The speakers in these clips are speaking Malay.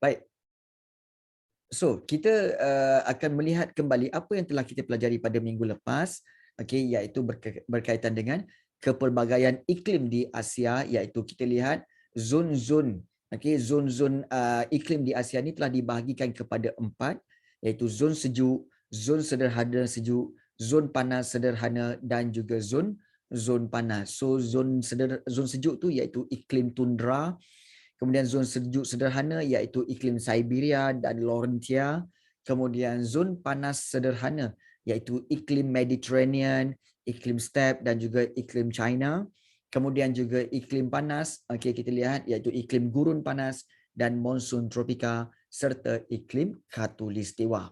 Baik. So, kita akan melihat kembali apa yang telah kita pelajari pada minggu lepas, okey, iaitu berkaitan dengan kepelbagaian iklim di Asia, iaitu kita lihat zon-zon, okey, zon-zon iklim di Asia ni telah dibahagikan kepada 4, iaitu zon sejuk, zon sederhana sejuk, zon panas sederhana dan juga zon panas. So, zon sejuk tu iaitu iklim tundra. Kemudian zon sejuk sederhana iaitu iklim Siberia dan Laurentia. Kemudian zon panas sederhana iaitu iklim Mediterranean, iklim steppe dan juga iklim China. Kemudian juga iklim panas, okey, kita lihat iaitu iklim gurun panas dan monsun tropika serta iklim khatulistiwa.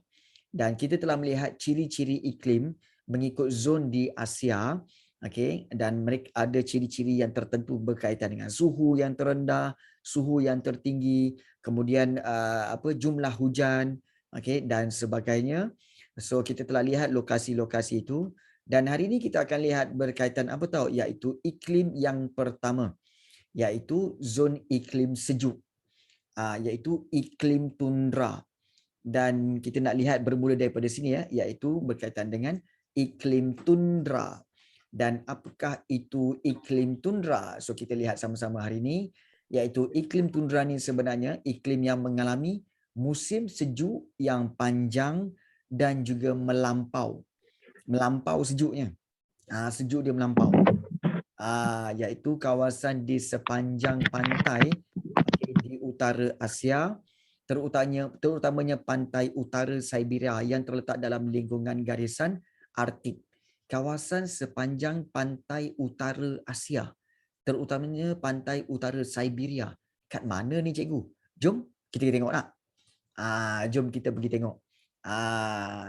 Dan kita telah melihat ciri-ciri iklim mengikut zon di Asia. Okey, dan mereka ada ciri-ciri yang tertentu berkaitan dengan suhu yang terendah, suhu yang tertinggi, kemudian jumlah hujan, okey, dan sebagainya. So kita telah lihat lokasi-lokasi itu, dan hari ini kita akan lihat berkaitan apa tahu, iaitu iklim yang pertama, iaitu zon iklim sejuk, iaitu iklim tundra. Dan kita nak lihat bermula daripada sini ya, iaitu berkaitan dengan iklim tundra. Dan apakah itu iklim tundra? So kita lihat sama-sama hari ini, iaitu iklim tundra ni sebenarnya iklim yang mengalami musim sejuk yang panjang dan juga melampau sejuknya. Sejuk dia melampau. Iaitu kawasan di sepanjang pantai di utara Asia, terutamanya pantai utara Siberia yang terletak dalam lingkungan garisan Arktik. Kawasan sepanjang pantai utara Asia, terutamanya pantai utara Siberia. Kat mana ni cikgu? Jom kita tengok nak. Jom kita pergi tengok.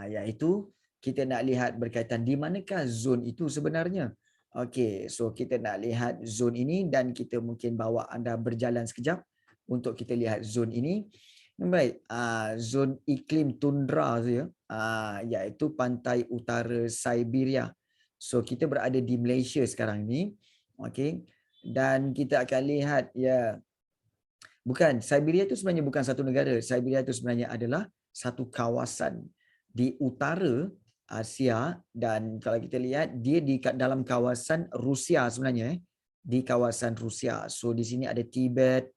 Iaitu kita nak lihat berkaitan di manakah zon itu sebenarnya. Okey, so kita nak lihat zon ini dan kita mungkin bawa anda berjalan sekejap untuk kita lihat zon ini. Baik, zon iklim tundra tu ya, iaitu pantai utara Siberia. So kita berada di Malaysia sekarang ni, okey. Dan kita akan lihat ya, bukan, Siberia itu sebenarnya bukan satu negara. Siberia itu sebenarnya adalah satu kawasan di utara Asia, dan kalau kita lihat dia di dalam kawasan Rusia sebenarnya, di kawasan Rusia. So di sini ada Tibet,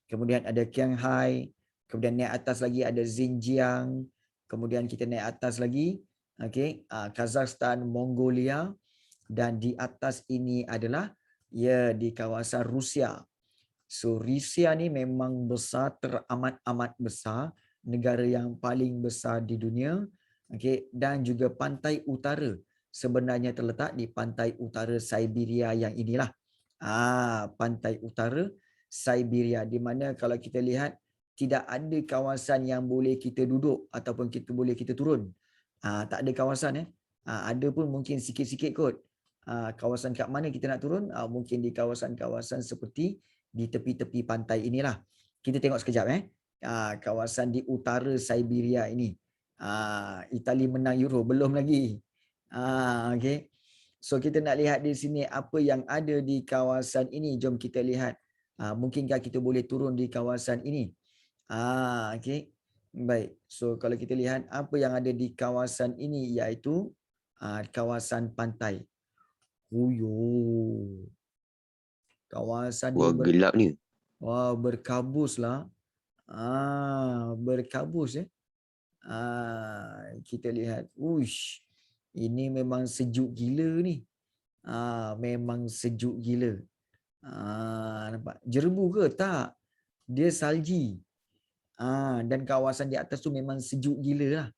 kemudian ada Qinghai, kemudian naik atas lagi ada Xinjiang, kemudian kita naik atas lagi, okey, Kazakhstan, Mongolia, dan di atas ini adalah ya di kawasan Rusia. So Rusia ni memang besar, teramat-amat besar, negara yang paling besar di dunia, okey, dan juga pantai utara sebenarnya terletak di pantai utara Siberia yang inilah. Pantai utara Siberia, di mana kalau kita lihat tidak ada kawasan yang boleh kita duduk ataupun kita turun. Tak ada kawasan ada pun mungkin sikit-sikit kot. Kawasan kat mana kita nak turun? Mungkin di kawasan-kawasan seperti di tepi-tepi pantai inilah. Kita tengok sekejap kawasan di utara Siberia ini. Itali menang Euro belum lagi. Okey. So kita nak lihat di sini apa yang ada di kawasan ini. Jom kita lihat. Mungkinkah kita boleh turun di kawasan ini? Okey. Baik. So kalau kita lihat apa yang ada di kawasan ini, iaitu kawasan pantai. Kawasan Wah, gelap ni. Wah, berkabuslah. Berkabus kita lihat. Uish. Ini memang sejuk gila ni. Memang sejuk gila. Nampak? Jerbu ke? Tak. Dia salji. Dan kawasan di atas tu memang sejuk gila lah.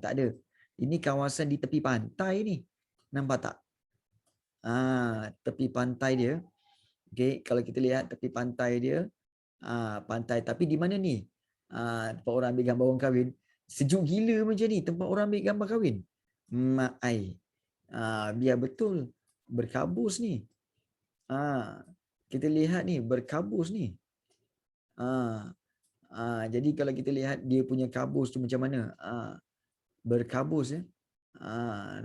Tak ada. Ini kawasan di tepi pantai ni. Nampak tak? Tepi pantai dia. Okay, kalau kita lihat tepi pantai dia, pantai, tapi di mana ni? Tempat orang ambil gambar orang kahwin. Sejuk gila macam ni tempat orang ambil gambar kahwin. Biar betul berkabus ni. Kita lihat ni berkabus ni. Jadi kalau kita lihat dia punya kabus tu macam mana? Berkabus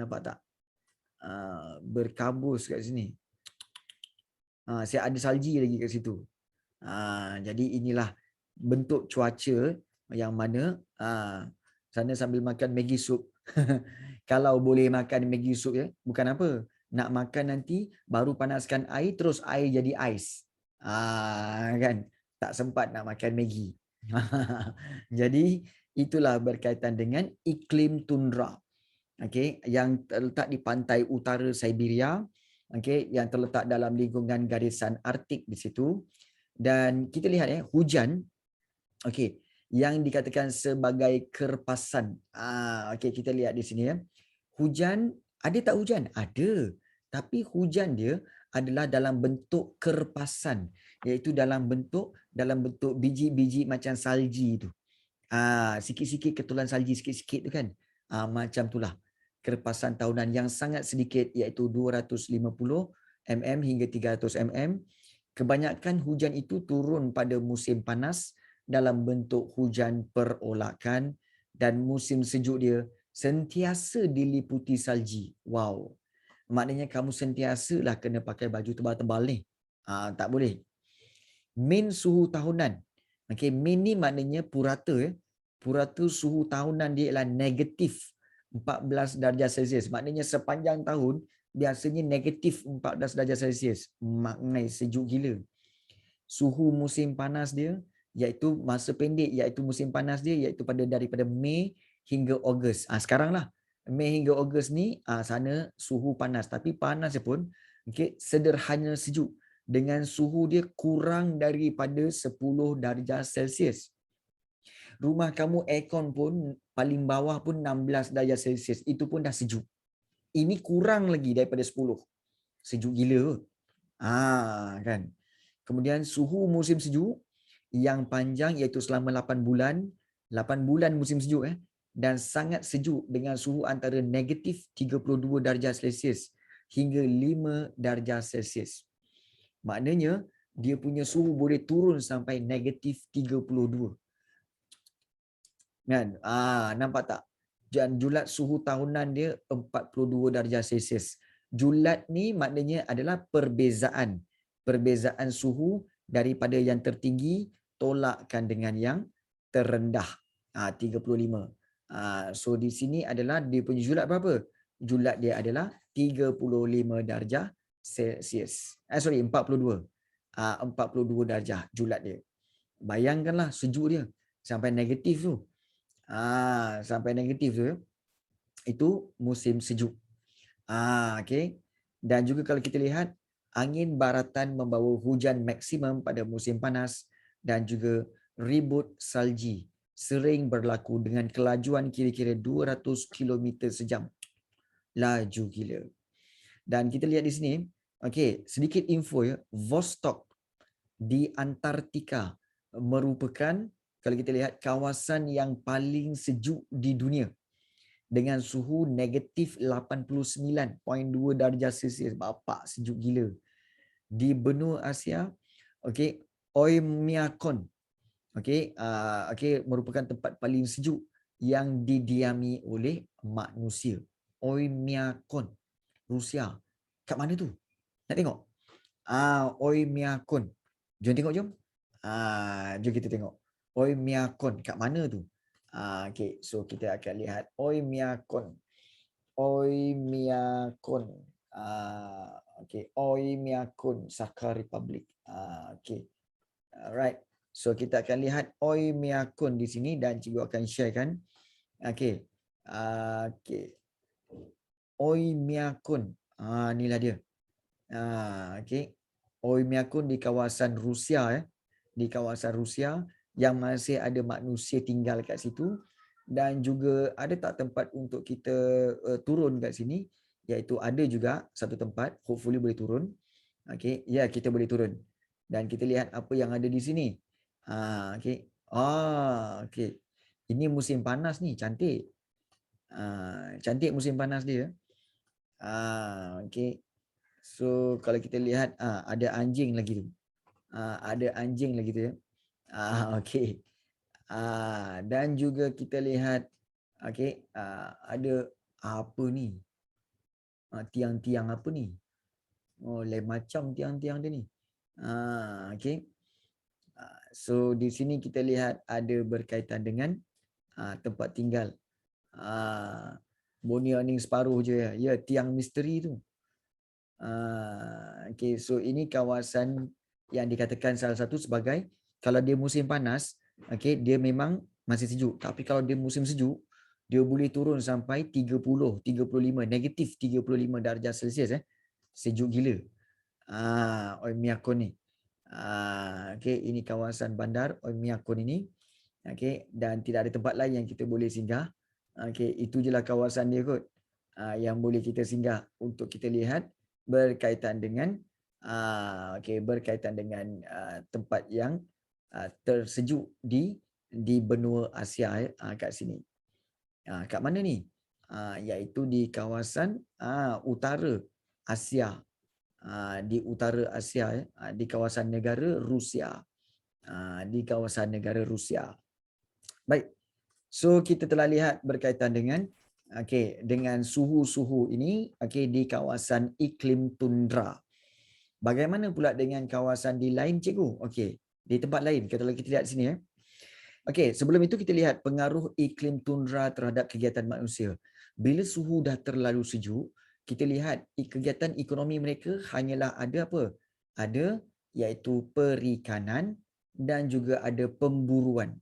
nampak tak? Berkabus kat sini. Saya ada salji lagi kat situ. Jadi inilah bentuk cuaca yang mana sana sambil makan Maggi soup. Kalau boleh makan Maggi soup ya, bukan apa. Nak makan nanti baru panaskan air terus air jadi ais. Kan? Tak sempat nak makan Maggi. Jadi itulah berkaitan dengan iklim tundra. Okey, yang terletak di pantai utara Siberia, okey, yang terletak dalam lingkungan garisan Arktik di situ. Dan kita lihat hujan, okey, yang dikatakan sebagai kerpasan. Okey, kita lihat di sini ya. Hujan, ada tak hujan? Ada. Tapi hujan dia adalah dalam bentuk kerpasan, iaitu dalam bentuk biji-biji macam salji tu. Sikit-sikit ketulan salji sikit-sikit tu kan. Macam itulah kerpasan tahunan yang sangat sedikit, iaitu 250 mm hingga 300 mm. Kebanyakan hujan itu turun pada musim panas dalam bentuk hujan perolakan, dan musim sejuk dia sentiasa diliputi salji. Wow. Maknanya kamu sentiasalah kena pakai baju tebal-tebal ni. Tak boleh. Min suhu tahunan. Okey, min ni maknanya purata ya. Purata suhu tahunan dia ialah negatif 14 darjah Celsius. Maknanya sepanjang tahun biasanya negatif 14 darjah Celsius. Maknanya sejuk gila. Suhu musim panas dia iaitu masa pendek, iaitu musim panas dia iaitu daripada Mei hingga Ogos. Sekarang lah Mei hingga Ogos ni sana suhu panas, tapi panasnya pun sederhana sejuk dengan suhu dia kurang daripada 10 darjah Celsius. Rumah kamu aircon pun paling bawah pun 16 darjah Celsius, itu pun dah sejuk. Ini kurang lagi daripada 10. Sejuk gila. Kan. Kemudian suhu musim sejuk yang panjang iaitu selama 8 bulan. 8 bulan musim sejuk dan sangat sejuk dengan suhu antara negatif 32 darjah Celsius hingga 5 darjah Celsius. Maknanya dia punya suhu boleh turun sampai negatif 32. Kan? Nampak tak? Dan julat suhu tahunan dia 42 darjah Celsius. Julat ni maknanya adalah perbezaan suhu daripada yang tertinggi tolakkan dengan yang terendah. 35. So di sini adalah dia punya julat berapa? Julat dia adalah 35 darjah Celsius. 42. 42 darjah julat dia. Bayangkanlah sejuk dia sampai negatif tu. Sampai negatif tu itu musim sejuk. Okey. Dan juga kalau kita lihat angin baratan membawa hujan maksimum pada musim panas dan juga ribut salji sering berlaku dengan kelajuan kira-kira 200 km sejam. Laju gila. Dan kita lihat di sini, okey, sedikit info ya, Vostok di Antartika merupakan, kalau kita lihat, kawasan yang paling sejuk di dunia dengan suhu negatif 89.2 darjah Celsius. Bapak sejuk gila. Di benua Asia, okey, Oymyakon, merupakan tempat paling sejuk yang didiami oleh manusia. Oymyakon, Rusia. Kat mana tu? Nak tengok? Oymyakon. Jom tengok, jom. Jom kita tengok. Oymyakon kat mana tu? Okay, so kita akan lihat Oymyakon. Oymyakon. Okay, Oymyakon, Sakha Republic. Okay. Alright. So kita akan lihat Oymyakon di sini dan cikgu akan share kan. Okay. Okay. Oymyakon. Inilah dia. Okay. Oymyakon di kawasan Rusia di kawasan Rusia yang masih ada manusia tinggal kat situ, dan juga ada tak tempat untuk kita turun kat sini, iaitu ada juga satu tempat, hopefully boleh turun. Okay. Ya, kita boleh turun dan kita lihat apa yang ada di sini. Okay. Okay. Ini musim panas ni, cantik. Cantik musim panas dia. Okay. So kalau kita lihat ada anjing lagi tu. Ada anjing lagi tu ya. Okey. Dan juga kita lihat okey, ada apa ni? Tiang-tiang apa ni? Oh, lain macam tiang-tiang dia ni. Okey. So di sini kita lihat ada berkaitan dengan tempat tinggal. Boni Aning separuh je ya. Ya, tiang misteri tu. Okay, so ini kawasan yang dikatakan salah satu sebagai, kalau dia musim panas, okay, dia memang masih sejuk. Tapi kalau dia musim sejuk, dia boleh turun sampai 30, 35, negatif 35 darjah Celsius. Sejuk gila. Oymyakon ni. Okay, ini kawasan bandar Oymyakon ini. Okay, dan tidak ada tempat lain yang kita boleh singgah. Okay, itu je lah kawasan dia kot. Yang boleh kita singgah untuk kita lihat berkaitan dengan berkaitan dengan tempat yang tersejuk di benua Asia kat sini. Kat mana ni? Iaitu di kawasan utara Asia. Di utara Asia, di kawasan negara Rusia. Di kawasan negara Rusia. Baik. So kita telah lihat berkaitan dengan dengan suhu-suhu ini di kawasan iklim tundra. Bagaimana pula dengan kawasan di lain, cikgu? Di tempat lain. Kalau kita lihat sini sebelum itu kita lihat pengaruh iklim tundra terhadap kegiatan manusia. Bila suhu dah terlalu sejuk, kita lihat kegiatan ekonomi mereka hanyalah ada apa? Ada iaitu perikanan dan juga ada pemburuan.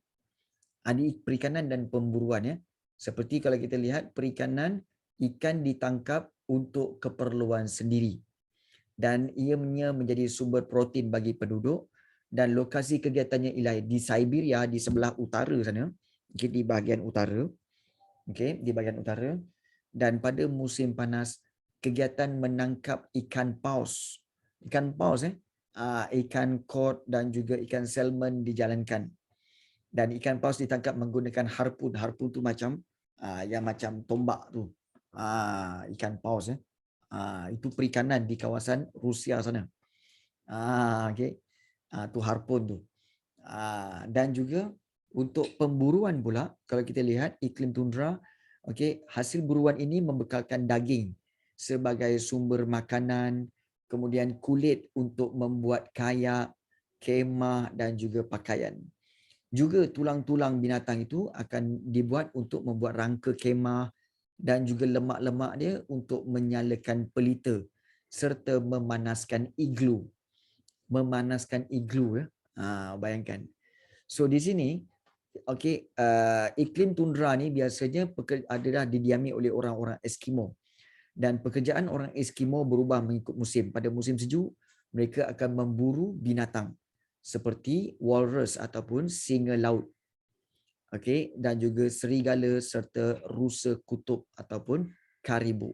Ada perikanan dan pemburuan ya. Seperti kalau kita lihat perikanan, ikan ditangkap untuk keperluan sendiri. Dan ianya menjadi sumber protein bagi penduduk, dan lokasi kegiatannya ialah di Siberia, di sebelah utara sana, di bahagian utara. Di bahagian utara. Dan pada musim panas, kegiatan menangkap ikan paus. Ikan paus ikan cod dan juga ikan salmon dijalankan. Dan ikan paus ditangkap menggunakan harpun. Harpun tu macam yang macam tombak tu. Ikan paus itu perikanan di kawasan Rusia sana. Tu harpun tu. Dan juga untuk pemburuan pula, kalau kita lihat iklim tundra, hasil buruan ini membekalkan daging sebagai sumber makanan, kemudian kulit untuk membuat kayak, kemah dan juga pakaian. Juga tulang-tulang binatang itu akan dibuat untuk membuat rangka kemah, dan juga lemak-lemak dia untuk menyalakan pelita serta memanaskan iglu. Memanaskan iglu bayangkan. So di sini iklim tundra ni biasanya adalah didiami oleh orang-orang Eskimo. Dan pekerjaan orang Eskimo berubah mengikut musim. Pada musim sejuk, mereka akan memburu binatang seperti walrus ataupun singa laut. Dan juga serigala serta rusa kutub ataupun karibu.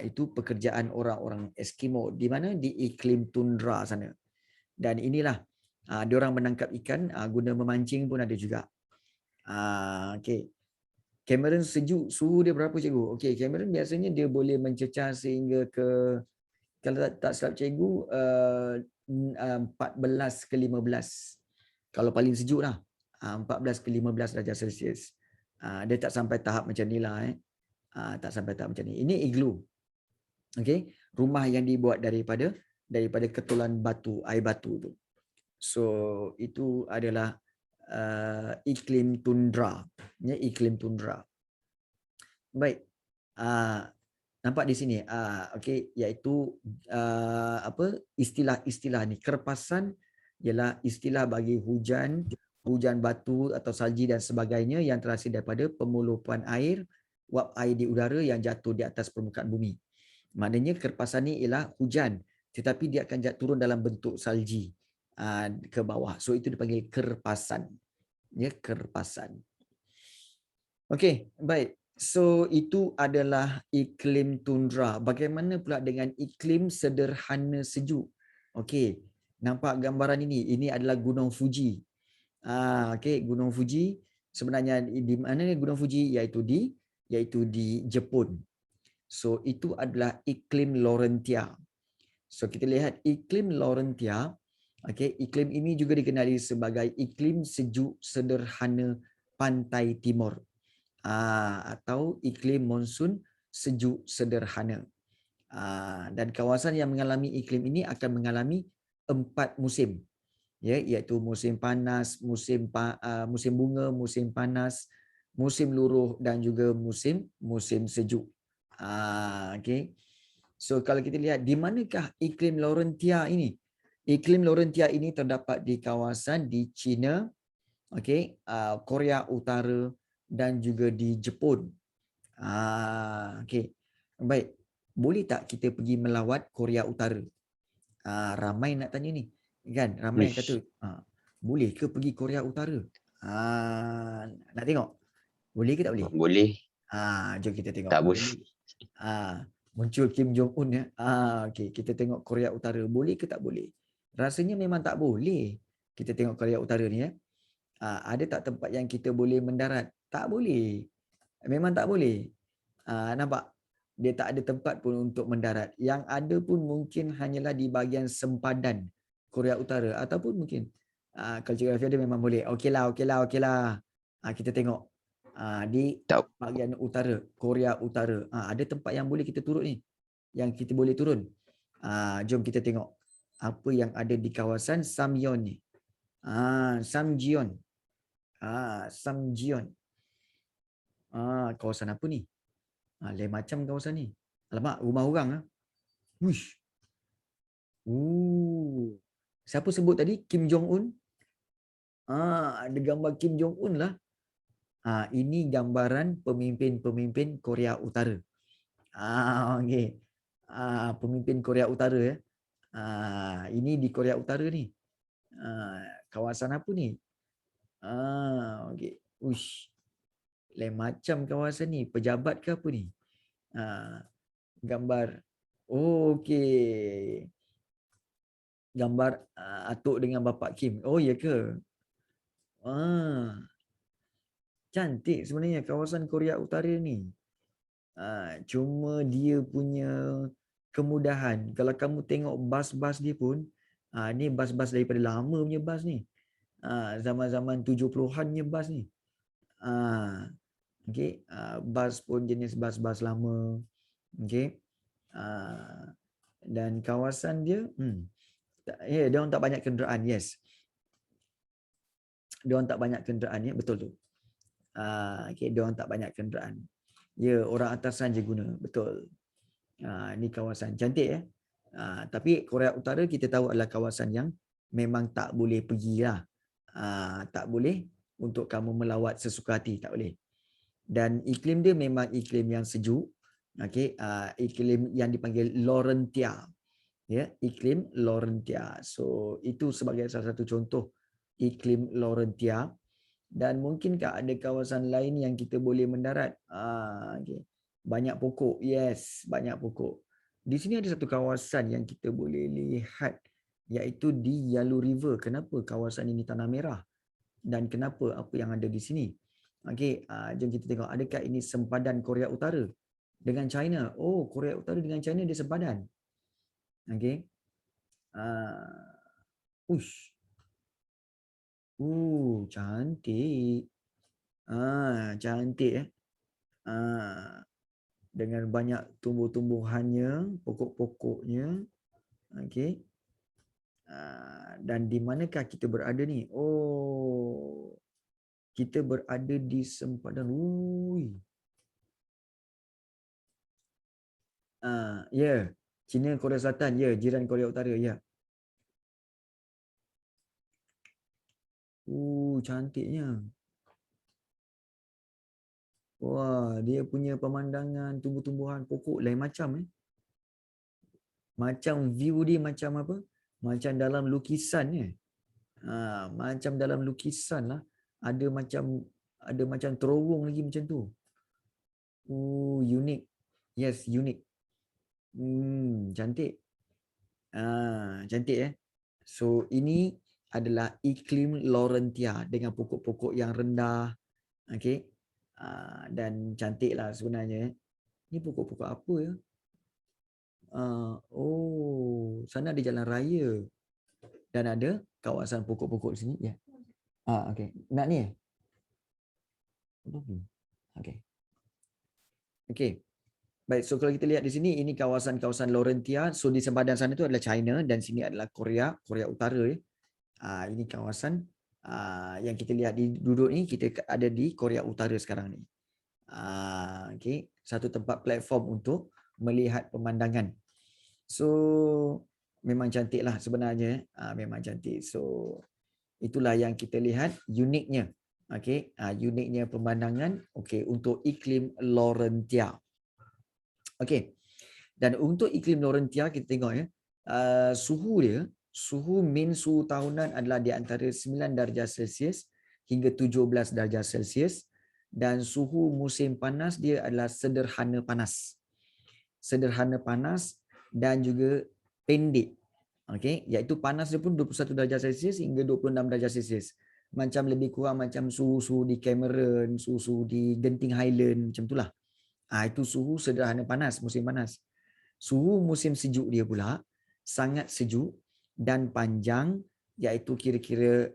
Itu pekerjaan orang-orang Eskimo di mana di iklim tundra sana. Dan inilah diorang menangkap ikan guna memancing pun ada juga. Cameron sejuk, suhu dia berapa, cikgu? Cameron biasanya dia boleh mencecah sehingga ke, kalau tak silap cikgu, 14 ke 15. Kalau paling sejuk lah, 14 ke 15 darjah Celsius. Dia tak sampai tahap macam ni lah. Tak sampai tahap macam ni. Ini iglu. Rumah yang dibuat daripada ketulan batu, air batu tu. So itu adalah iklim tundra. Iklim tundra. Baik. Nampak di sini. Iaitu istilah-istilah ni. Kerpasan ialah istilah bagi hujan batu atau salji dan sebagainya yang terhasil daripada pemulupan air, wap air di udara yang jatuh di atas permukaan bumi. Maknanya kerpasan ni ialah hujan, tetapi dia akan turun dalam bentuk salji ke bawah. So itu dipanggil kerpasan. Kerpasan. Baik. So itu adalah iklim tundra. Bagaimana pula dengan iklim sederhana sejuk? Nampak gambaran ini? Ini adalah Gunung Fuji. Gunung Fuji sebenarnya di mana Gunung Fuji? Iaitu di Jepun. So itu adalah iklim Laurentia. So kita lihat iklim Laurentia. Iklim ini juga dikenali sebagai iklim sejuk sederhana pantai timur. Atau iklim monsun sejuk sederhana. Dan kawasan yang mengalami iklim ini akan mengalami 4 musim. ya, iaitu musim panas, musim bunga, musim panas, musim luruh dan juga musim sejuk. Okey. So kalau kita lihat di manakah iklim Laurentia ini? Iklim Laurentia ini terdapat di kawasan di China, okey, Korea Utara dan juga di Jepun. Okey. Baik. Boleh tak kita pergi melawat Korea Utara? Ramai nak tanya ni. Kan? Ramai yang kata, Uish, boleh ke pergi Korea Utara? Nak tengok? Boleh ke tak boleh? boleh, Jom kita tengok. tak boleh. Boleh. Muncul Kim Jong Un ya. Okey, kita tengok Korea Utara. Boleh ke tak boleh? Rasanya memang tak boleh. Kita tengok Korea Utara ni ya. Ada tak tempat yang kita boleh mendarat? Tak boleh. Memang tak boleh. Nampak? Dia tak ada tempat pun untuk mendarat. Yang ada pun mungkin hanyalah di bahagian sempadan Korea Utara ataupun mungkin kalau geografi ada memang boleh. Okeylah. Kita tengok di Tak, bahagian utara Korea Utara. Ada tempat yang boleh kita turun ni. Yang kita boleh turun. Jom kita tengok apa yang ada di kawasan Samyeon ni. Samjeon. Samjeon. Kawasan apa ni? Lain macam kawasan ni. Alamak, rumah orang ah. Wish. Siapa sebut tadi? Kim Jong Un? Ada gambar Kim Jong Un lah. Ini gambaran pemimpin-pemimpin Korea Utara. Okey. Pemimpin Korea Utara ya. Ini di Korea Utara ni. Kawasan apa ni? Okey. Uish. Lain macam kawasan ni. Pejabat ke apa ni? Gambar. Okey. Gambar atuk dengan bapa Kim. Oh ya ke? Cantik sebenarnya kawasan Korea Utara ni. Cuma dia punya kemudahan. Kalau kamu tengok bas-bas dia pun, ni bas-bas daripada lama punya bas ni. Zaman-zaman 70-an-nya bas ni. Okey, bas pun jenis bas-bas lama. Okey. Dan kawasan dia, dia orang tak banyak kenderaan, yes. Dia orang tak banyak kenderaan ya, betul tu. Okey, dia orang tak banyak kenderaan. Ya, orang atasan je guna, betul. Ni kawasan cantik ya. Tapi Korea Utara kita tahu adalah kawasan yang memang tak boleh pergi lah. Tak boleh untuk kamu melawat sesuka hati, tak boleh. Dan iklim dia memang iklim yang sejuk. Okey, iklim yang dipanggil Laurentia. Ya, iklim Laurentia. So, itu sebagai salah satu contoh iklim Laurentia. Dan mungkinkah ada kawasan lain yang kita boleh mendarat? Okay. Banyak pokok. Yes, banyak pokok. Di sini ada satu kawasan yang kita boleh lihat, iaitu di Yalu River. Kenapa kawasan ini tanah merah? Dan kenapa apa yang ada di sini? Okey, jom kita tengok. Adakah ini sempadan Korea Utara dengan China? Oh, Korea Utara dengan China dia sempadan. Okey. Ush. Cantik. Cantik dengan banyak tumbuh-tumbuhannya, pokok-pokoknya. Okey. Dan di manakah kita berada ni? Oh, kita berada di sempadan. Ya, China, Korea Selatan. Ya, jiran Korea Utara. Ya. Cantiknya. Wah, dia punya pemandangan tumbuh-tumbuhan pokok lain macam Macam view dia macam apa? Macam dalam lukisan macam dalam lukisan lah. Ada macam terowong lagi macam tu. Unik. Yes, unik. Cantik. Cantik So ini adalah iklim Laurentia dengan pokok-pokok yang rendah. Okey. Dan cantik lah sebenarnya. Ni pokok-pokok apa ya? Sana ada jalan raya. Dan ada kawasan pokok-pokok di sini. Ya. Okey. Nak ni Okey. Okey. Baik, so kalau kita lihat di sini, ini kawasan-kawasan Laurentia. So di sempadan sana tu adalah China dan sini adalah Korea Utara. Ini kawasan yang kita lihat di duduk ni, kita ada di Korea Utara sekarang ni. Okay. Satu tempat platform untuk melihat pemandangan. So memang cantik lah sebenarnya. Memang cantik. So itulah yang kita lihat uniknya. Okay. Uniknya pemandangan. Okay. Untuk iklim Laurentia. Okay. Dan untuk iklim Laurentia kita tengok ya. Suhu dia, suhu min suhu tahunan adalah di antara 9 darjah Celsius hingga 17 darjah Celsius, dan suhu musim panas dia adalah sederhana panas. Sederhana panas dan juga pendek. Okey, iaitu panas dia pun 21 darjah Celsius hingga 26 darjah Celsius. Macam lebih kurang macam suhu-suhu di Cameron, suhu-suhu di Genting Highland, macam itulah. Itu suhu sederhana panas, musim panas. Suhu musim sejuk dia pula sangat sejuk dan panjang, iaitu kira-kira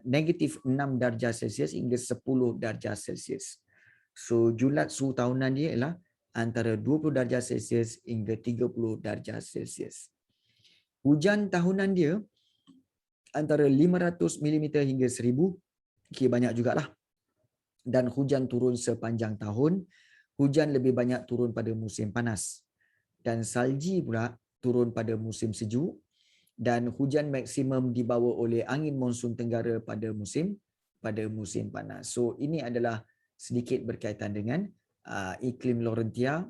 negatif 6 darjah Celsius hingga 10 darjah Celsius. So julat suhu tahunan dia ialah antara 20 darjah Celsius hingga 30 darjah Celsius. Hujan tahunan dia antara 500 mm hingga 1000, okay, banyak jugalah. Dan hujan turun sepanjang tahun. Hujan lebih banyak turun pada musim panas. Dan salji pula turun pada musim sejuk, dan hujan maksimum dibawa oleh angin monsun tenggara pada musim panas. So ini adalah sedikit berkaitan dengan iklim Laurentia.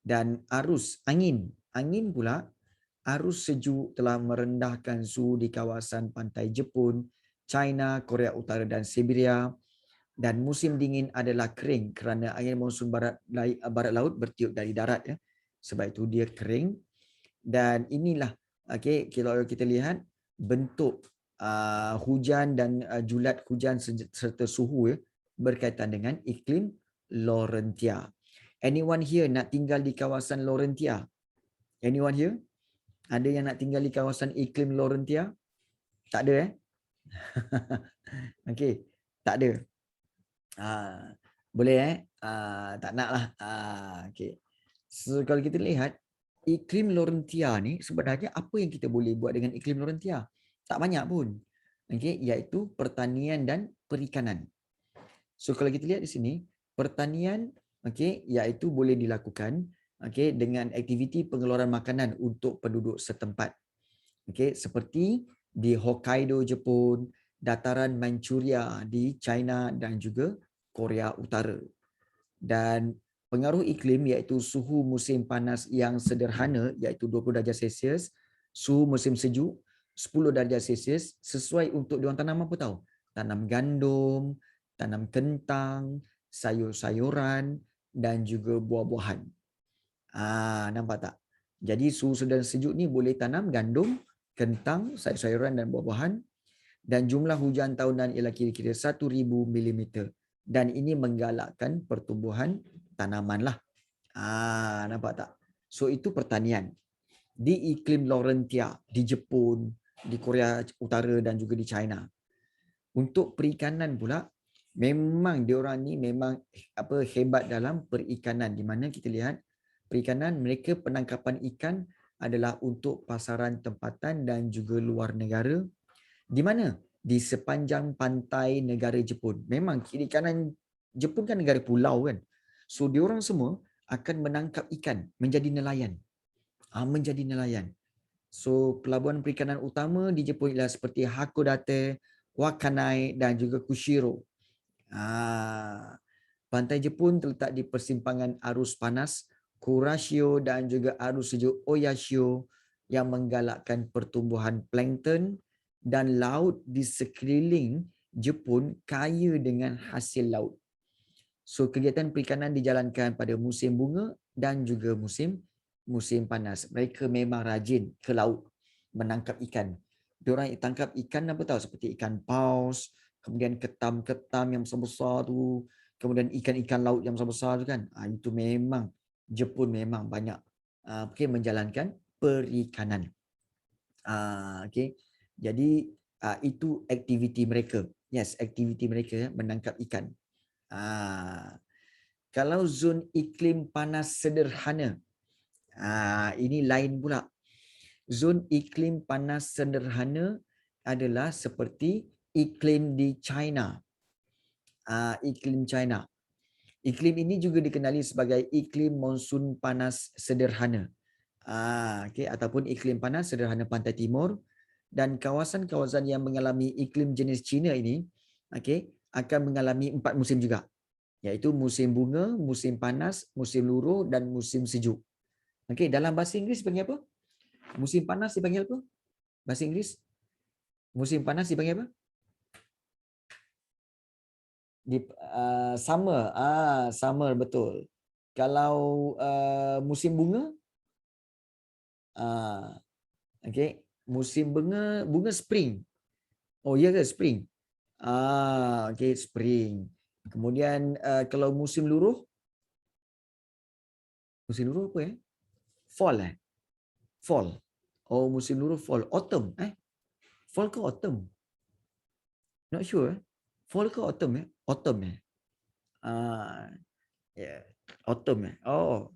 Dan arus angin pula, arus sejuk telah merendahkan suhu di kawasan pantai Jepun, China, Korea Utara dan Siberia. Dan musim dingin adalah kering kerana angin monsun barat laut bertiup dari darat ya. Sebab itu dia kering. Dan inilah kalau kita lihat bentuk hujan dan julat hujan serta suhu ya, berkaitan dengan iklim Laurentia. Anyone here nak tinggal di kawasan Laurentia? Anyone here? Ada yang nak tinggal di kawasan iklim Laurentia? Tak ada Okey, tak ada. Boleh tak naklah. Okey. So kalau kita lihat iklim Laurentia ni, sebenarnya apa yang kita boleh buat dengan iklim Laurentia? Tak banyak pun. Okey, iaitu pertanian dan perikanan. So kalau kita lihat di sini, pertanian iaitu boleh dilakukan dengan aktiviti pengeluaran makanan untuk penduduk setempat. Seperti di Hokkaido Jepun, dataran Manchuria di China dan juga Korea Utara. Dan pengaruh iklim iaitu suhu musim panas yang sederhana iaitu 20 darjah Celsius, suhu musim sejuk 10 darjah Celsius, sesuai untuk diorang tanam apa tahu? Tanam gandum, tanam kentang, sayur-sayuran dan juga buah-buahan. Nampak tak? Jadi suhu sedang sejuk ni boleh tanam gandum, kentang, sayur-sayuran dan buah-buahan. Dan jumlah hujan tahunan ialah kira-kira 1000 mm. Dan ini menggalakkan pertumbuhan tanaman lah. Nampak tak? So itu pertanian. Di iklim Laurentia, di Jepun, di Korea Utara dan juga di China. Untuk perikanan pula, memang diorang ni memang hebat dalam perikanan. Di mana kita lihat perikanan mereka, penangkapan ikan adalah untuk pasaran tempatan dan juga luar negara. Di mana? Di sepanjang pantai negara Jepun. Memang kiri kanan Jepun kan negara pulau kan. So diorang semua akan menangkap ikan menjadi nelayan. Menjadi nelayan. So pelabuhan perikanan utama di Jepun ialah seperti Hakodate, Wakanai dan juga Kushiro. Pantai Jepun terletak di persimpangan arus panas Kurashio dan juga arus sejuk Oyashio yang menggalakkan pertumbuhan plankton, dan laut di sekeliling Jepun kaya dengan hasil laut. So kegiatan perikanan dijalankan pada musim bunga dan juga musim panas. Mereka memang rajin ke laut menangkap ikan. Diorang tangkap ikan apa tahu, seperti ikan paus, kemudian ketam-ketam yang besar-besar tu, kemudian ikan-ikan laut yang besar-besar tu kan. Itu memang Jepun memang banyak menjalankan perikanan. Jadi itu aktiviti mereka. Yes, aktiviti mereka menangkap ikan. Kalau zon iklim panas sederhana, ini lain pula. Zon iklim panas sederhana adalah seperti iklim di China. Iklim China. Iklim ini juga dikenali sebagai iklim monsun panas sederhana. Okay, ataupun iklim panas sederhana pantai timur, dan kawasan-kawasan yang mengalami iklim jenis China ini akan mengalami 4 musim juga, iaitu musim bunga, musim panas, musim luruh dan musim sejuk. Dalam bahasa Inggeris dipanggil apa? Musim panas dipanggil apa? Bahasa Inggeris musim panas dipanggil apa? Summer. Summer, betul. Kalau musim bunga, musim bunga spring. Oh ya ke spring? Spring. Kemudian kalau musim luruh apa ya? Fall. Fall. Oh, musim luruh fall. Autumn. Fall ke autumn? Not sure. Fall ke autumn ya? Autumn ya. Yeah. Autumn ya. Oh.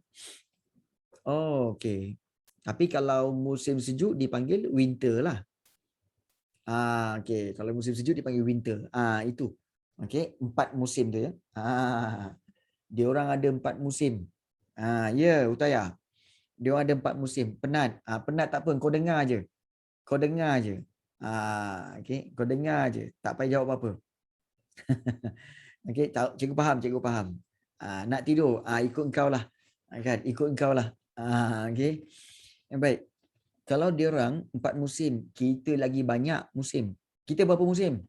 Oh, okey. Tapi kalau musim sejuk dipanggil winter lah. Okey. Kalau musim sejuk dipanggil winter. Itu. Okey, 4 musim tu ya. Dia orang ada 4 musim. Ya, Utaya. Dia orang ada 4 musim. Penat. Penat tak apa, kau dengar je. Kau dengar je. Okey, kau dengar je. Tak payah jawab apa-apa. Okey, cikgu faham, cikgu faham. Nak tidur, ikut engkau lah. Kan, ikut engkau lah. Okey. Baik. Kalau dia orang 4 musim, kita lagi banyak musim. Kita berapa musim?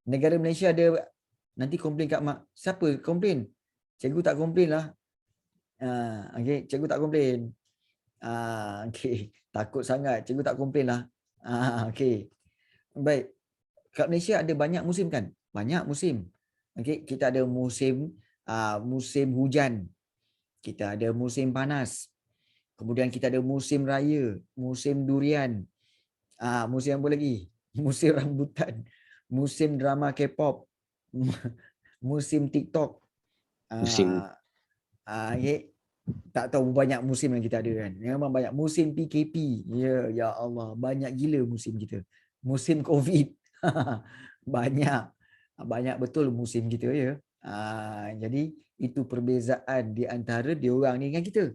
Negara Malaysia ada, nanti komplain kat mak. Siapa komplain? Cikgu tak komplain lah. Okey, cikgu tak komplain. Okey, takut sangat. Cikgu tak komplain lah. Okey. Baik. Kat Malaysia ada banyak musim kan? Banyak musim. Okey, kita ada musim musim hujan. Kita ada musim panas. Kemudian kita ada musim raya, musim durian. Musim apa lagi? Musim rambutan. Musim drama K-pop. Musim TikTok. Musim Okay. Tak tahu banyak musim yang kita ada kan. Memang banyak. Musim PKP. Ya Allah. Banyak gila musim kita. Musim COVID. Banyak. Banyak betul musim kita ya. Jadi itu perbezaan di antara diorang ni dengan kita.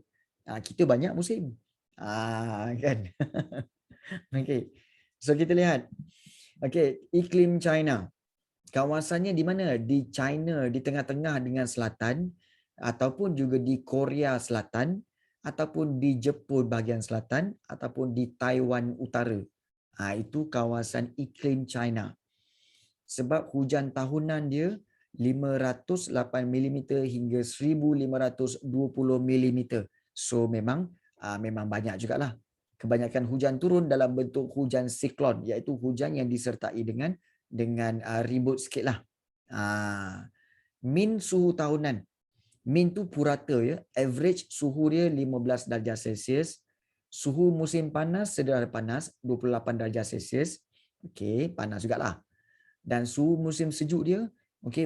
Kita banyak musim. Kan. Okey. So kita lihat. Okey, iklim China. Kawasannya di mana? Di China, di tengah-tengah dengan selatan, ataupun juga di Korea Selatan, ataupun di Jepun bahagian selatan, ataupun di Taiwan Utara. Itu kawasan iklim China. Sebab hujan tahunan dia 508 mm hingga 1520 mm. So memang banyak jugalah. Kebanyakan hujan turun dalam bentuk hujan siklon, iaitu hujan yang disertai dengan ribut sikitlah. Min suhu tahunan. Min tu purata ya, average suhu dia 15 darjah Celsius. Suhu musim panas sederhana panas 28 darjah Celsius. Okey, panas jugalah. Dan suhu musim sejuk dia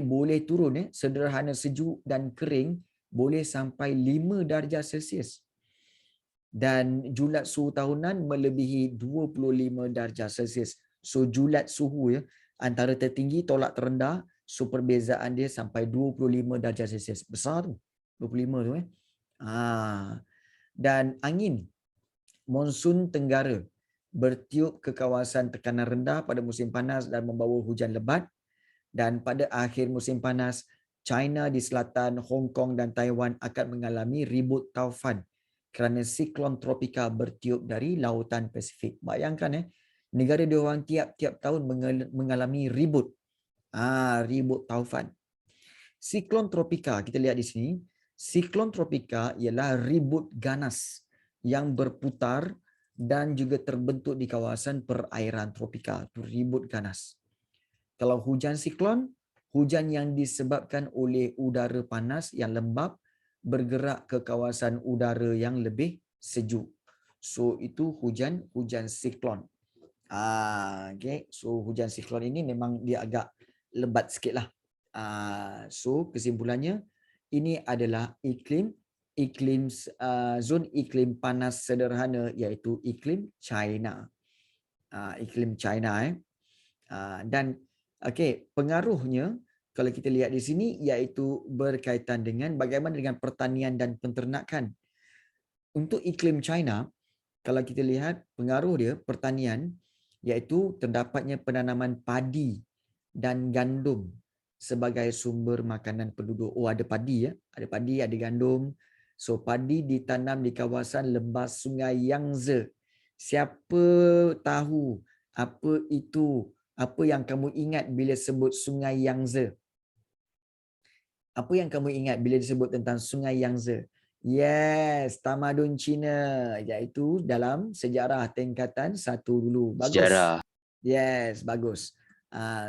boleh turun sederhana sejuk dan kering boleh sampai 5 darjah Celsius. Dan julat suhu tahunan melebihi 25 darjah Celsius. So julat suhu antara tertinggi tolak terendah, so perbezaan dia sampai 25 darjah Celsius. Besar tu. 25 tu Dan angin monsun tenggara bertiup ke kawasan tekanan rendah pada musim panas dan membawa hujan lebat. Dan pada akhir musim panas, China di selatan, Hong Kong dan Taiwan akan mengalami ribut taufan kerana siklon tropika bertiup dari lautan Pasifik. Bayangkan negara diorang tiap-tiap tahun mengalami ribut. Ribut taufan. Siklon tropika, kita lihat di sini. Siklon tropika ialah ribut ganas yang berputar dan juga terbentuk di kawasan perairan tropika. Itu ribut ganas. Kalau hujan siklon, hujan yang disebabkan oleh udara panas yang lembap bergerak ke kawasan udara yang lebih sejuk. So itu hujan siklon. Okay. So hujan siklon ini memang dia agak lebat sikitlah. So kesimpulannya ini adalah zon iklim panas sederhana, iaitu iklim China. iklim China. Dan pengaruhnya kalau kita lihat di sini iaitu berkaitan dengan bagaimana dengan pertanian dan penternakan. Untuk iklim China, kalau kita lihat pengaruh dia pertanian iaitu terdapatnya penanaman padi dan gandum sebagai sumber makanan penduduk. Oh, ada padi ya, ada padi, ada gandum. So padi ditanam di kawasan lembah Sungai Yangtze. Siapa tahu apa itu? Apa yang kamu ingat bila sebut Sungai Yangtze? Apa yang kamu ingat bila disebut tentang Sungai Yangtze? Yes, tamadun Cina, iaitu dalam sejarah tingkatan 1 dulu. Bagus. Sejarah. Yes, bagus.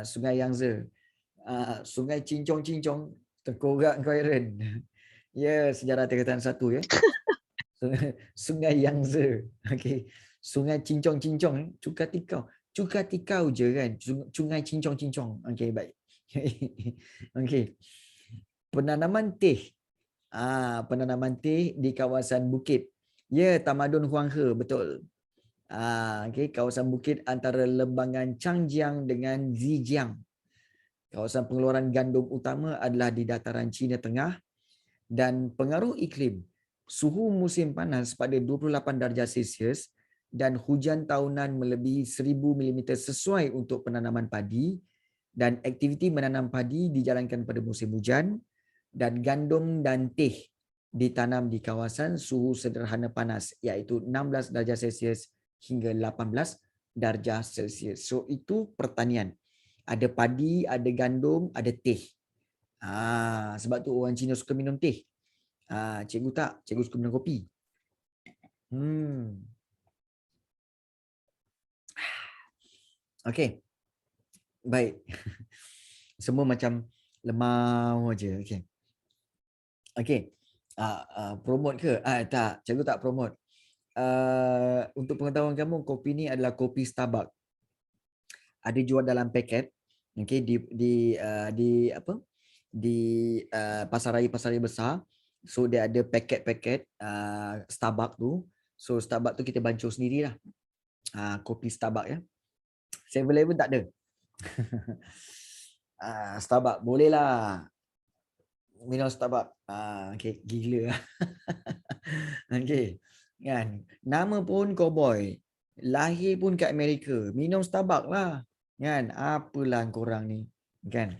Sungai Yangtze. Sungai Cincong-Cincong, Tengkorak kau Iren. Ya, sejarah tingkatan 1 ya. Sungai Yangtze. Okey. Sungai Cincong-Cincong, Cukatikau. Cukatikau je kan. Sungai Cincong-Cincong. Okey, baik. Okey. Penanaman teh. Penanaman teh di kawasan bukit. Ya, tamadun Huanghe, betul. Okey, kawasan bukit antara lembangan Changjiang dengan Zhejiang. Kawasan pengeluaran gandum utama adalah di dataran China Tengah dan pengaruh iklim. Suhu musim panas pada 28 darjah Celsius dan hujan tahunan melebihi 1000 mm sesuai untuk penanaman padi dan aktiviti menanam padi dijalankan pada musim hujan dan gandum dan teh ditanam di kawasan suhu sederhana panas iaitu 16 darjah Celsius hingga 18 darjah Celsius. So itu pertanian. Ada padi, ada gandum, ada teh. Sebab tu orang Cina suka minum teh. Cikgu tak? Cikgu suka minum kopi. Okey. Baik. Semua macam lemau aja. Okey. Okey. Promote ke? Tak, cikgu tak promote. Untuk pengetahuan kamu, kopi ni adalah kopi Starbucks. Ada jual dalam paket. Okey, di apa? Di pasar raya besar. So dia ada paket-paket Starbucks tu. So Starbucks tu kita bancur sendirilah. Kopi Starbucks ya. 7-Eleven tak ada. Starbucks boleh lah. Minum Starbucks. Okay, gila. Okay. Kan? Nama pun cowboy. Lahir pun kat Amerika. Minum Starbucks lah. Kan? Apalah korang ni. Kan?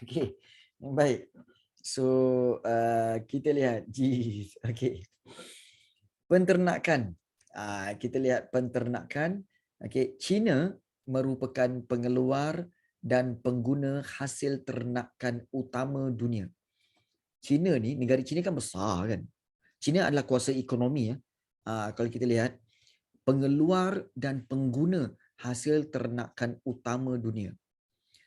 Okay. Baik. So, kita lihat. Jeez. Okay. Penternakan. Kita lihat penternakan. Okay. China merupakan pengeluar dan pengguna hasil ternakan utama dunia. China ni, negara China kan besar kan. China adalah kuasa ekonomi ya. Kalau kita lihat pengeluar dan pengguna hasil ternakan utama dunia.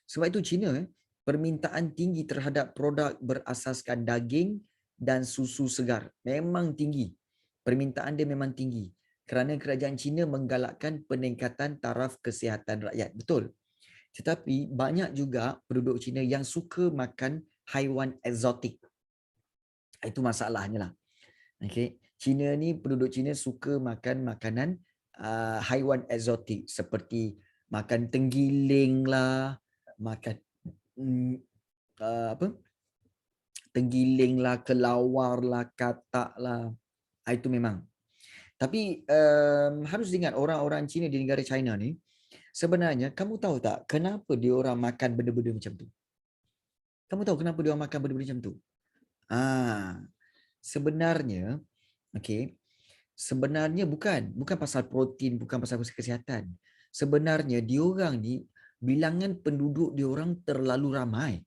Sebab itu China permintaan tinggi terhadap produk berasaskan daging dan susu segar. Memang tinggi. Permintaan dia memang tinggi. Kerana kerajaan China menggalakkan peningkatan taraf kesihatan rakyat. Betul. Tetapi banyak juga penduduk China yang suka makan haiwan eksotik. Itu masalahnya lah. Okay. China ni, penduduk China suka makan makanan haiwan eksotik seperti makan tenggiling lah, makan apa? Tenggiling lah, kelawar lah, katak lah. Itu memang. Tapi harus ingat orang-orang China di negara China ni, sebenarnya kamu tahu tak kenapa dia orang makan benda-benda macam tu? Kamu tahu kenapa dia orang makan benda-benda macam tu? Sebenarnya, okey, sebenarnya bukan pasal protein, bukan pasal kesihatan. Sebenarnya diorang ni bilangan penduduk diorang terlalu ramai.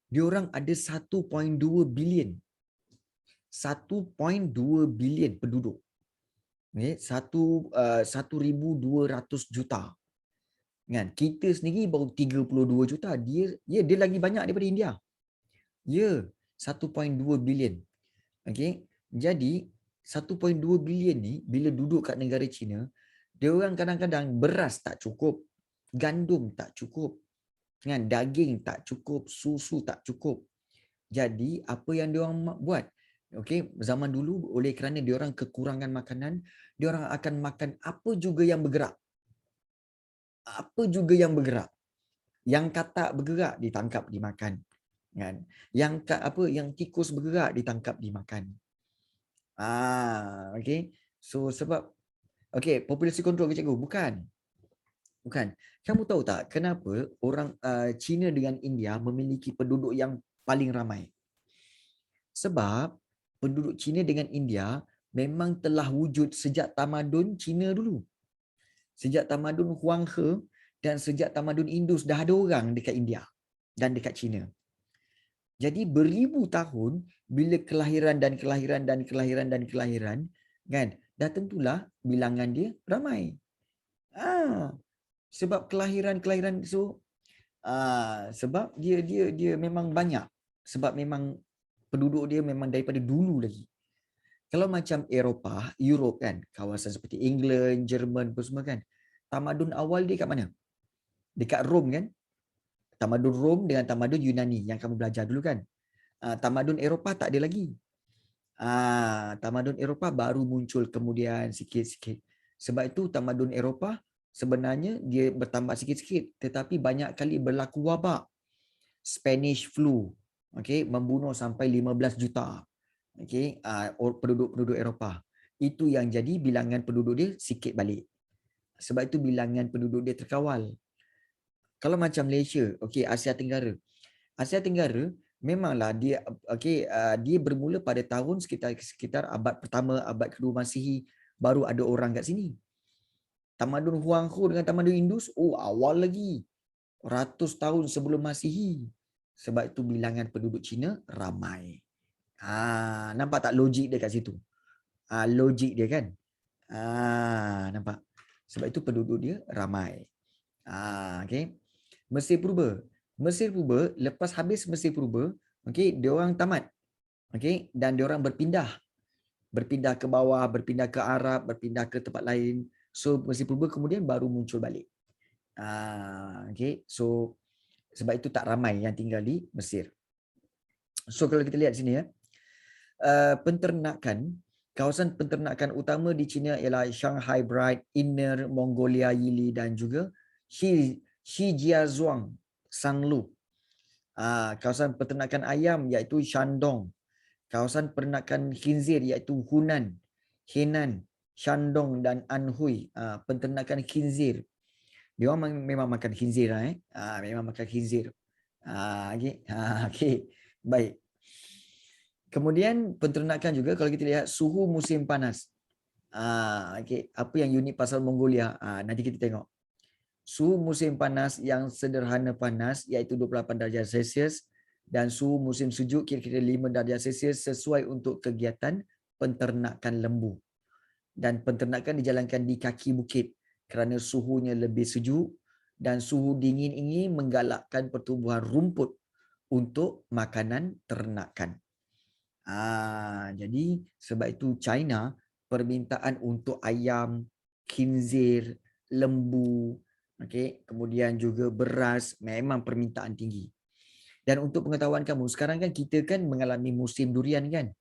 Diorang ada 1.2 bilion. 1.2 bilion penduduk. Okay, 1,200 juta. Kan? Kita sendiri baru 32 juta. Dia lagi banyak daripada India. Ya, 1.2 bilion. Okey. Jadi 1.2 bilion ni bila duduk kat negara China, dia orang kadang-kadang beras tak cukup, gandum tak cukup, kan, daging tak cukup, susu tak cukup. Jadi apa yang dia orang buat? Okey, zaman dulu oleh kerana diorang kekurangan makanan, diorang akan makan apa juga yang bergerak. Apa juga yang bergerak. Yang katak bergerak ditangkap dimakan, kan. Yang tikus bergerak ditangkap dimakan. Okey. So sebab okey, populasi control ke cikgu? Bukan. Bukan. Kamu tahu tak kenapa orang China dengan India memiliki penduduk yang paling ramai? Sebab penduduk China dengan India memang telah wujud sejak tamadun China dulu. Sejak tamadun Huang He dan sejak tamadun Indus dah ada orang dekat India dan dekat China. Jadi beribu tahun bila kelahiran kan, dah tentulah bilangan dia ramai. Sebab kelahiran so sebab dia memang banyak. Sebab memang penduduk dia memang daripada dulu lagi. Kalau macam Eropah, Europe kan, kawasan seperti England, Jerman apa semua kan. Tamadun awal dia kat mana? Dekat Rom kan? Tamadun Rom dengan tamadun Yunani yang kamu belajar dulu kan. Tamadun Eropah tak ada lagi. Tamadun Eropah baru muncul kemudian sikit-sikit. Sebab itu tamadun Eropah sebenarnya dia bertambah sikit-sikit, tetapi banyak kali berlaku wabak. Spanish flu, okey, membunuh sampai 15 juta. Okey, penduduk-penduduk Eropah. Itu yang jadi bilangan penduduk dia sikit balik. Sebab itu bilangan penduduk dia terkawal. Kalau macam Malaysia, okey, Asia Tenggara. Asia Tenggara memanglah dia dia bermula pada tahun sekitar abad pertama, abad kedua Masihi baru ada orang kat sini. Tamadun Huang He dengan tamadun Indus, awal lagi. Ratus tahun sebelum Masihi. Sebab itu bilangan penduduk Cina ramai. Nampak tak logik dia kat situ? Logik dia kan? Nampak? Sebab itu penduduk dia ramai. Okay. Mesir Purba. Mesir Purba, lepas habis Mesir Purba, okay, dia orang tamat. Okay, dan dia orang berpindah. Berpindah ke bawah, berpindah ke Arab, berpindah ke tempat lain. So, Mesir Purba kemudian baru muncul balik. Okay. So, sebab itu tak ramai yang tinggal di Mesir. So, kalau kita lihat sini ya, penternakan, kawasan penternakan utama di China ialah Shanghai Bright, Inner Mongolia Yili dan juga Shijiazhuang Sanlu. Kawasan peternakan ayam iaitu Shandong. Kawasan peternakan khinzir iaitu Hunan, Henan, Shandong dan Anhui. Penternakan khinzir. Dia orang memang makan khinzir memang makan khinzir. Okey. Okey. Baik. Kemudian penternakan juga kalau kita lihat suhu musim panas. Okey, apa yang unik pasal Mongolia? Nanti kita tengok. Suhu musim panas yang sederhana panas iaitu 28 darjah Celsius dan suhu musim sejuk kira-kira 5 darjah Celsius sesuai untuk kegiatan penternakan lembu. Dan penternakan dijalankan di kaki bukit kerana suhunya lebih sejuk dan suhu dingin ini menggalakkan pertumbuhan rumput untuk makanan ternakan. Jadi sebab itu China permintaan untuk ayam, khinzir, lembu, kemudian juga beras memang permintaan tinggi. Dan untuk pengetahuan kamu, sekarang kan kita kan mengalami musim durian kan?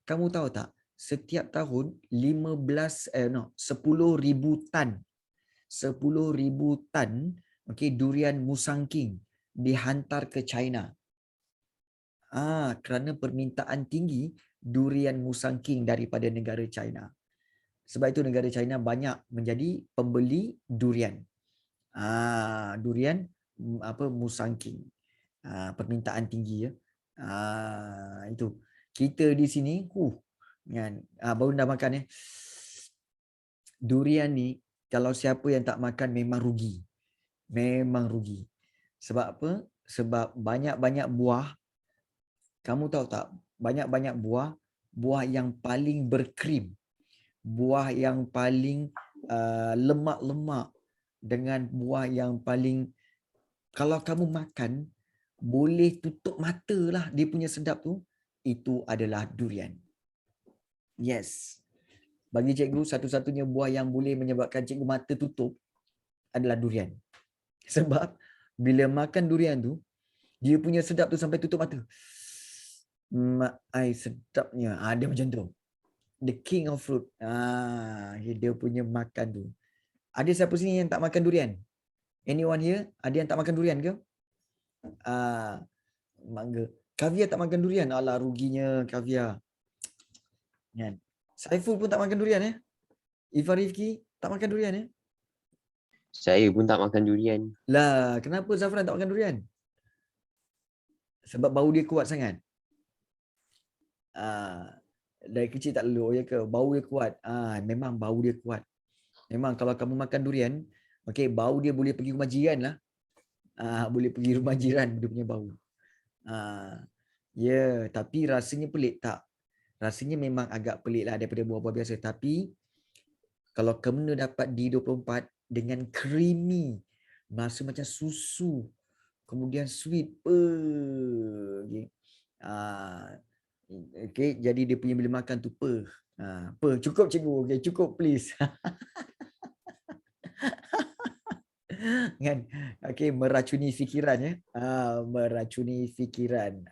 Kamu tahu tak? Setiap tahun 10,000 tan 10,000 tan durian musangking dihantar ke China. Kerana permintaan tinggi durian musangking daripada negara China. Sebab itu negara China banyak menjadi pembeli durian. Durian musangking. Permintaan tinggi ya. Itu. Kita di sini kan baru dah makan ya. Durian ni kalau siapa yang tak makan memang rugi. Memang rugi. Sebab apa? Sebab banyak-banyak buah. Kamu tahu tak, banyak-banyak buah yang paling berkrim, buah yang paling lemak-lemak dengan buah yang paling, kalau kamu makan, boleh tutup mata lah dia punya sedap tu, itu adalah durian. Yes. Bagi cikgu, satu-satunya buah yang boleh menyebabkan cikgu mata tutup adalah durian. Sebab bila makan durian tu, dia punya sedap tu sampai tutup mata. Mak ai sedapnya. Dia macam tu. The king of fruit. Dia punya makan tu. Ada siapa sini yang tak makan durian? Anyone here? Ada yang tak makan durian ke? Mangga. Kaviar tak makan durian. Alah, ruginya Kaviar. Kan? Saiful pun tak makan durian ya? Ifan Rifki tak makan durian ya? Saya pun tak makan durian. Lah, kenapa Zafran tak makan durian? Sebab bau dia kuat sangat. Dari kecil tak leluh ya ke? Bau dia kuat. Memang bau dia kuat. Memang kalau kamu makan durian, okey, bau dia boleh pergi rumah jiran lah. Boleh pergi rumah jiran dia punya bau. Ya, tapi rasanya pelik tak? Rasanya memang agak pelik lah daripada buah-buah biasa. Tapi kalau kamu dapat D24 dengan creamy, rasa macam susu, kemudian sweet, okay. Okay, jadi dia punya bila makan tu cukup cikgu, okay, cukup please. Kan, okay, meracuni fikiran ya. Meracuni fikiran.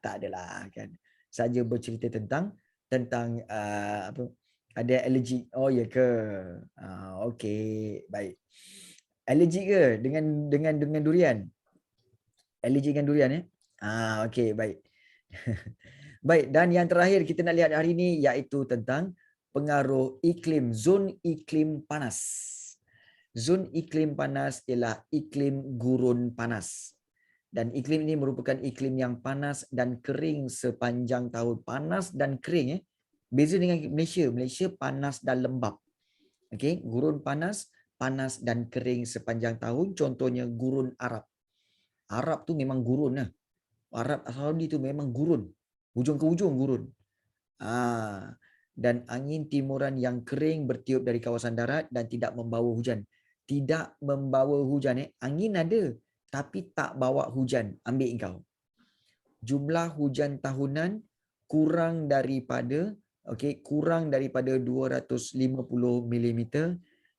Tak adalah kan. Saja bercerita tentang apa, ada allergic. Oh ya ke? Okey, baik. Allergic ke dengan durian? Allergic dengan durian ya? Okey, baik. Baik, dan yang terakhir kita nak lihat hari ini iaitu tentang pengaruh iklim, zon iklim panas. Zon iklim panas ialah iklim gurun panas. Dan iklim ini merupakan iklim yang panas dan kering sepanjang tahun. Panas dan kering. Beza dengan Malaysia. Malaysia panas dan lembap. Okay? Gurun panas, panas dan kering sepanjang tahun. Contohnya gurun Arab. Arab tu memang gurun lah. Arab Saudi tu memang gurun. Hujung ke hujung gurun. Dan angin timuran yang kering bertiup dari kawasan darat dan tidak membawa hujan. Tidak membawa hujan. Angin ada, tapi tak bawa hujan. Ambil engkau. Jumlah hujan tahunan kurang daripada 250 mm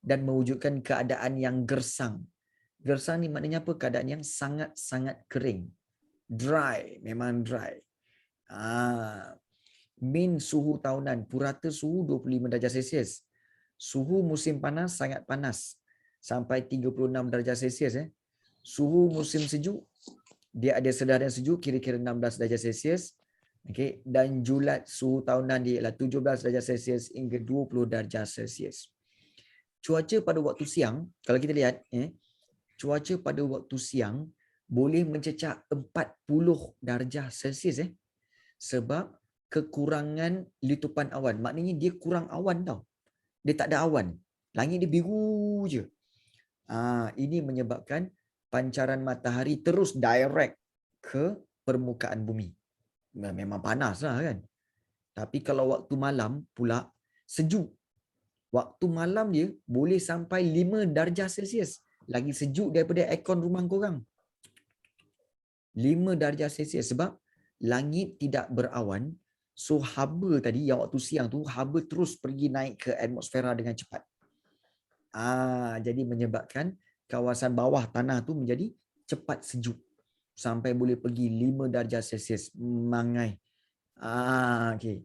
dan mewujudkan keadaan yang gersang. Gersang ni maknanya apa? Keadaan yang sangat-sangat kering. Dry, memang dry. Min suhu tahunan, purata suhu 25 darjah Celsius. Suhu musim panas sangat panas sampai 36 darjah Celsius. Suhu musim sejuk, dia ada sedaran sejuk kira-kira 16 darjah Celsius. Okay. Dan julat suhu tahunan dia ialah 17 darjah Celsius hingga 20 darjah Celsius. Cuaca pada waktu siang, kalau kita lihat, cuaca pada waktu siang boleh mencecah 40 darjah Celsius. Sebab kekurangan letupan awan. Maknanya dia kurang awan tau. Dia tak ada awan. Langit dia biru je. Ini menyebabkan pancaran matahari terus direct ke permukaan bumi. Memang panas lah kan. Tapi kalau waktu malam pula sejuk. Waktu malam dia boleh sampai 5 darjah Celsius. Lagi sejuk daripada aircon rumah korang. 5 darjah Celsius sebab langit tidak berawan. So haba tadi yang waktu siang tu, haba terus pergi naik ke atmosfera dengan cepat. Jadi menyebabkan kawasan bawah tanah tu menjadi cepat sejuk. Sampai boleh pergi 5 darjah Celsius. Mangai. Okay.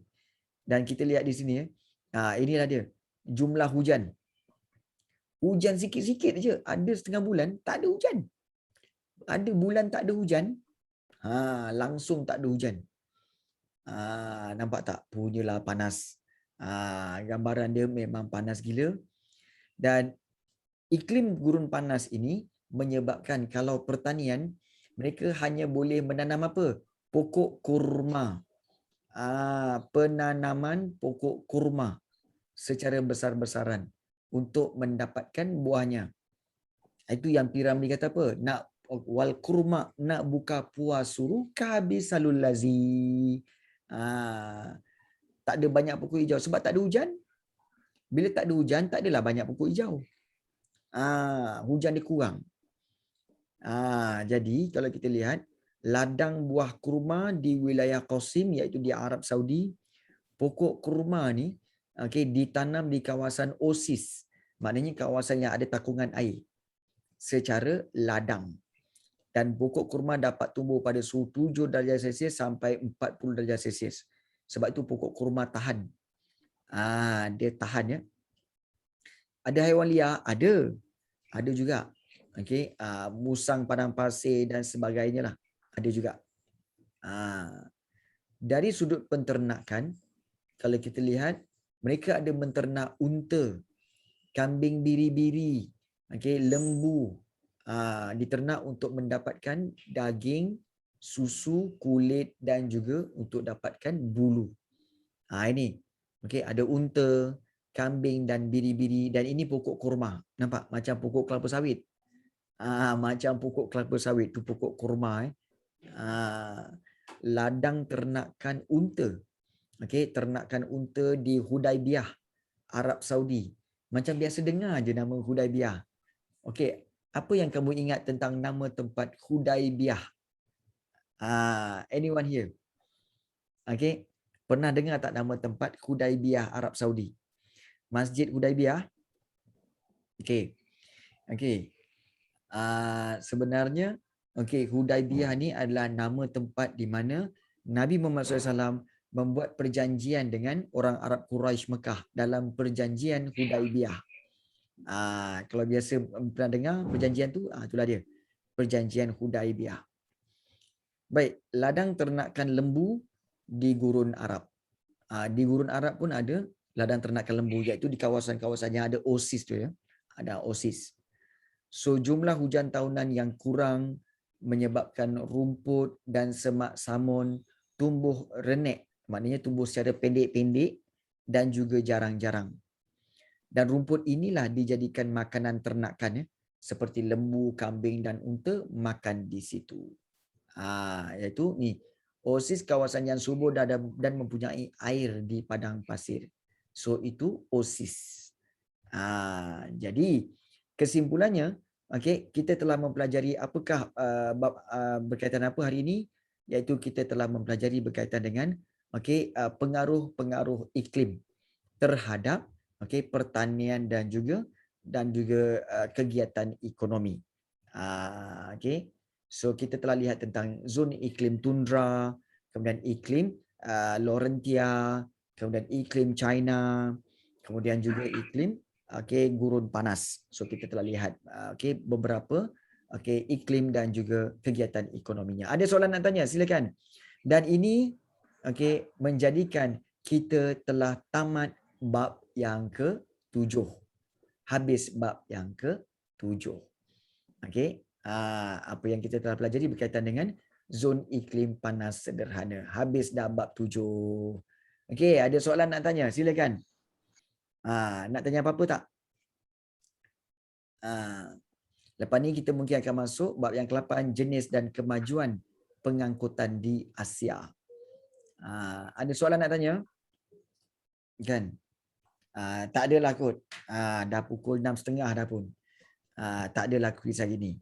Dan kita lihat di sini. Inilah dia. Jumlah hujan. Hujan sikit-sikit je. Ada setengah bulan, tak ada hujan. Ada bulan tak ada hujan. Langsung tak ada hujan. Nampak tak? Punyalah panas. Gambaran dia memang panas gila. Dan iklim gurun panas ini menyebabkan kalau pertanian, mereka hanya boleh menanam apa? Pokok kurma. Penanaman pokok kurma secara besar-besaran untuk mendapatkan buahnya. Itu yang Piramli kata apa? Nak wal kurma, nak buka puas suruh kabisalul lazi. Tak ada banyak pokok hijau sebab tak ada hujan. Bila tak ada hujan, tak adalah banyak pokok hijau. Hujan dia kurang. Jadi kalau kita lihat ladang buah kurma di wilayah Qasim iaitu di Arab Saudi, pokok kurma ni ditanam di kawasan Oasis. Maknanya kawasan yang ada takungan air secara ladang. Dan pokok kurma dapat tumbuh pada suhu 7 darjah Celsius sampai 40 darjah Celsius. Sebab itu pokok kurma tahan. Dia tahan ya. Ada haiwan liar? Ada juga. Okey, musang padang pasir dan sebagainya lah. Ada juga. Dari sudut penternakan, kalau kita lihat, mereka ada menternak unta, kambing biri-biri, lembu, diternak untuk mendapatkan daging, susu, kulit dan juga untuk dapatkan bulu. Ini. Ada unta, kambing dan biri-biri, dan ini pokok kurma. Nampak macam pokok kelapa sawit. Macam pokok kelapa sawit tu pokok kurma. Ladang ternakan unta. Ternakan unta di Hudaibiyah, Arab Saudi. Macam biasa dengar je nama Hudaibiyah. Apa yang kamu ingat tentang nama tempat Hudaibiyah? Anyone here? Pernah dengar tak nama tempat Hudaibiyah, Arab Saudi? Masjid Hudaibiyah? Sebenarnya Hudaibiyah ni adalah nama tempat di mana Nabi Muhammad SAW membuat perjanjian dengan orang Arab Quraisy Mekah dalam perjanjian Hudaibiyah. Kalau biasa pernah dengar perjanjian tu, itulah dia. Perjanjian Hudaibiyah. Baik, ladang ternakan lembu di gurun Arab. Di gurun Arab pun ada ladang ternakan lembu, iaitu di kawasan-kawasan yang ada oasis tu ya. Ada oasis. So jumlah hujan tahunan yang kurang menyebabkan rumput dan semak samun tumbuh renek, maknanya tumbuh secara pendek-pendek dan juga jarang-jarang. Dan rumput inilah dijadikan makanan ternakan ya, seperti lembu, kambing dan unta makan di situ. Iaitu ni oasis, kawasan yang subur dan mempunyai air di padang pasir. So itu oasis. Jadi kesimpulannya, kita telah mempelajari apakah berkaitan apa hari ini, iaitu kita telah mempelajari berkaitan dengan pengaruh-pengaruh iklim terhadap pertanian dan juga kegiatan ekonomi. So kita telah lihat tentang zon iklim tundra, kemudian iklim Laurentia, kemudian iklim China, kemudian juga iklim gurun panas. So kita telah lihat beberapa iklim dan juga kegiatan ekonominya. Ada soalan nak tanya? Silakan. Dan ini menjadikan kita telah tamat bab yang ke-7. Habis bab yang ke-7. Apa yang kita telah pelajari berkaitan dengan zon iklim panas sederhana. Habis dah bab 7. Ada soalan nak tanya? Silakan. Nak tanya apa-apa tak? Lepas ni kita mungkin akan masuk bab yang ke-8, jenis dan kemajuan pengangkutan di Asia. Ada soalan nak tanya? Kan? Tak adalah kot. Dah pukul 6.30 dah pun. Tak adalah kuis hari ni.